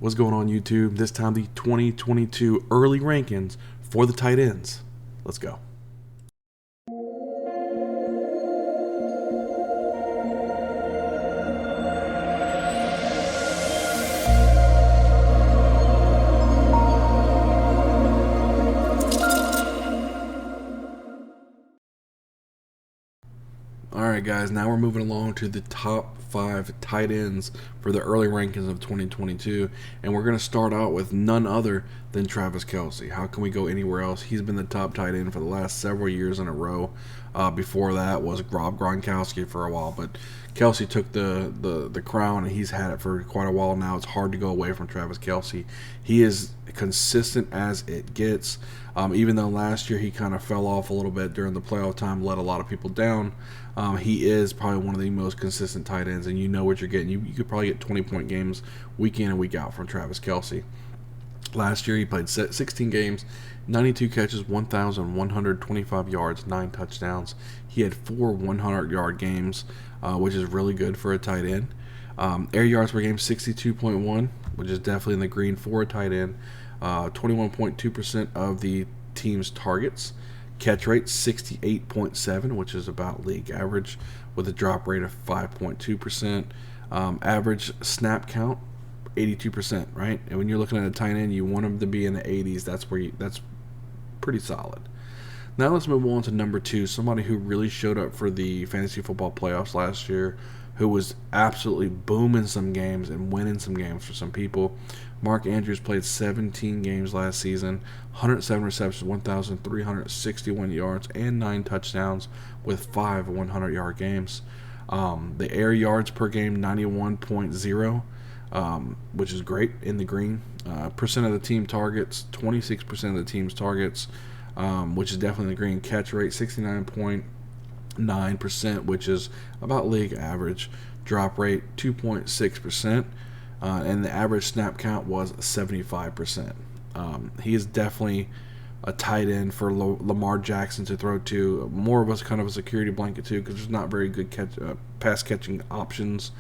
What's going on, YouTube? This time the 2022 early rankings for the tight ends. Let's go. Alright guys, now we're moving along to the top 5 tight ends for the early rankings of 2022, and we're going to start out with none other than Travis Kelsey. How can we go anywhere else? He's been the top tight end for the last several years in a row. Before that was Rob Gronkowski for a while, but Kelsey took the crown, and he's had it for quite a while now. It's hard to go away from Travis Kelsey. He is consistent as it gets. Even though last year he kind of fell off a little bit during the playoff time, let a lot of people down, he is probably one of the most consistent tight ends, and you know what you're getting. You could probably get 20-point games week in and week out from Travis Kelsey. Last year he played 16 games, 92 catches, 1,125 yards, 9 touchdowns. He had 4 100-yard games, which is really good for a tight end. Air yards per game, 62.1, which is definitely in the green for a tight end. 21.2% of the team's targets. Catch rate 68.7, which is about league average, with a drop rate of 5.2%. Average snap count 82%, right? And when you're looking at a tight end, you want them to be in the 80s. That's pretty solid. Now let's move on to number 2, somebody who really showed up for the fantasy football playoffs last year, who was absolutely booming some games and winning some games for some people. Mark Andrews played 17 games last season, 107 receptions, 1,361 yards, and 9 touchdowns with 5 100-yard games. The air yards per game, 91.0, which is great in the green. Percent of the team targets, 26% of the team's targets, which is definitely the green. Catch rate, 69.9%, which is about league average. Drop rate 2.6%, and the average snap count was 75%. He is definitely a tight end for Lamar Jackson to throw to. More of us kind of a security blanket too, because there's not very good pass catching options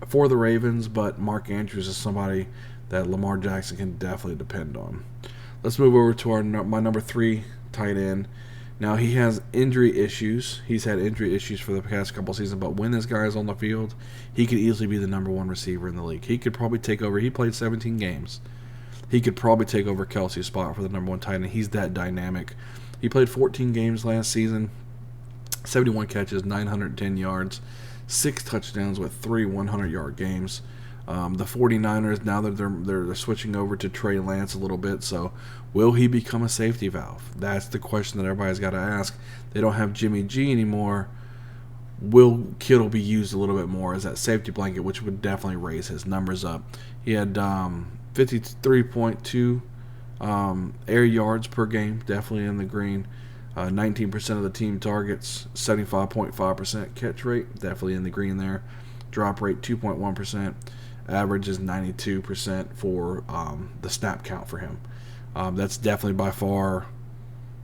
for the Ravens, but Mark Andrews is somebody that Lamar Jackson can definitely depend on. Let's move over to my number 3 tight end. Now, he has injury issues. He's had injury issues for the past couple seasons, but when this guy is on the field, he could easily be the number 1 receiver in the league. He could probably take over. He played 17 games. He could probably take over Kelsey's spot for the number 1 tight end. He's that dynamic. He played 14 games last season, 71 catches, 910 yards, 6 touchdowns with 3 100-yard games. The 49ers, now that they're switching over to Trey Lance a little bit, so will he become a safety valve? That's the question that everybody's got to ask. They don't have Jimmy G anymore. Will Kittle be used a little bit more as that safety blanket, which would definitely raise his numbers up? He had 53.2 air yards per game, definitely in the green. 19% of the team targets, 75.5% catch rate, definitely in the green there. Drop rate 2.1%. Average is 92% for the snap count for him. That's definitely by far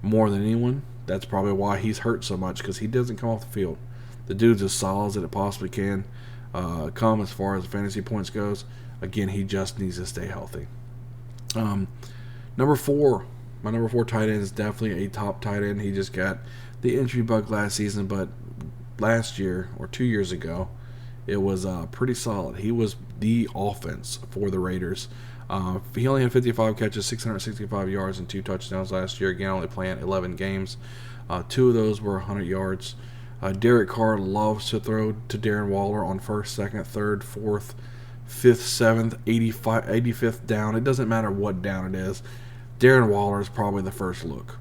more than anyone. That's probably why he's hurt so much, because he doesn't come off the field. The dude's as solid as it possibly can come as far as fantasy points goes. Again, he just needs to stay healthy. Number 4, my number 4 tight end is definitely a top tight end. He just got the injury bug last season, but last year or 2 years ago, it was pretty solid. He was the offense for the Raiders. He only had 55 catches, 665 yards, and 2 touchdowns last year. Again, only playing 11 games. 2 of those were 100 yards. Derek Carr loves to throw to Darren Waller on 1st, 2nd, 3rd, 4th, 5th, 7th, 85th down. It doesn't matter what down it is. Darren Waller is probably the first look.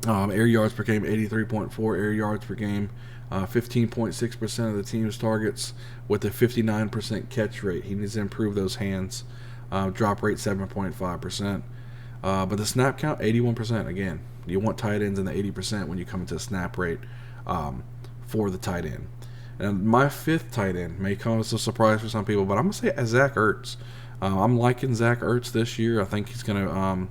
Air yards per game, 83.4 air yards per game. 15.6% of the team's targets with a 59% catch rate. He needs to improve those hands. Drop rate 7.5%. But the snap count, 81%. Again, you want tight ends in the 80% when you come into snap rate for the tight end. And my 5th tight end may come as a surprise for some people, but I'm going to say Zach Ertz. I'm liking Zach Ertz this year. I think he's going to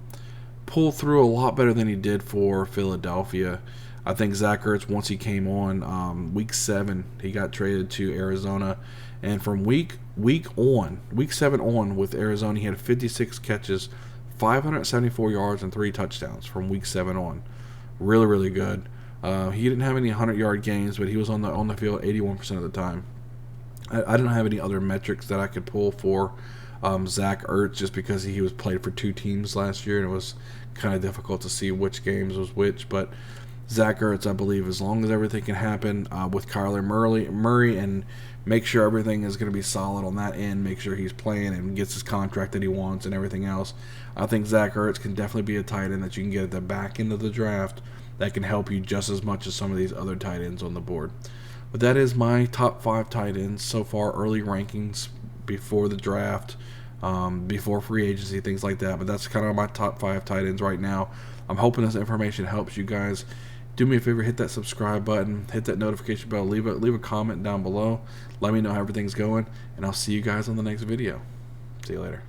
pull through a lot better than he did for Philadelphia. I think Zach Ertz, once he came on week 7, he got traded to Arizona, And from week 7 on with Arizona, he had 56 catches, 574 yards, and 3 touchdowns from week 7 on. Really, really good. He didn't have any 100-yard games, but he was on the field 81% of the time. I don't have any other metrics that I could pull for Zach Ertz, just because he was played for 2 teams last year, and it was kind of difficult to see which games was which. But Zach Ertz, I believe, as long as everything can happen with Kyler Murray, and make sure everything is going to be solid on that end, make sure he's playing and gets his contract that he wants and everything else, I think Zach Ertz can definitely be a tight end that you can get at the back end of the draft that can help you just as much as some of these other tight ends on the board. But that is my top 5 tight ends so far, early rankings before the draft, before free agency, things like that. But that's kind of my top 5 tight ends right now. I'm hoping this information helps you guys. Do me a favor, hit that subscribe button, hit that notification bell, leave a comment down below. Let me know how everything's going, and I'll see you guys on the next video. See you later.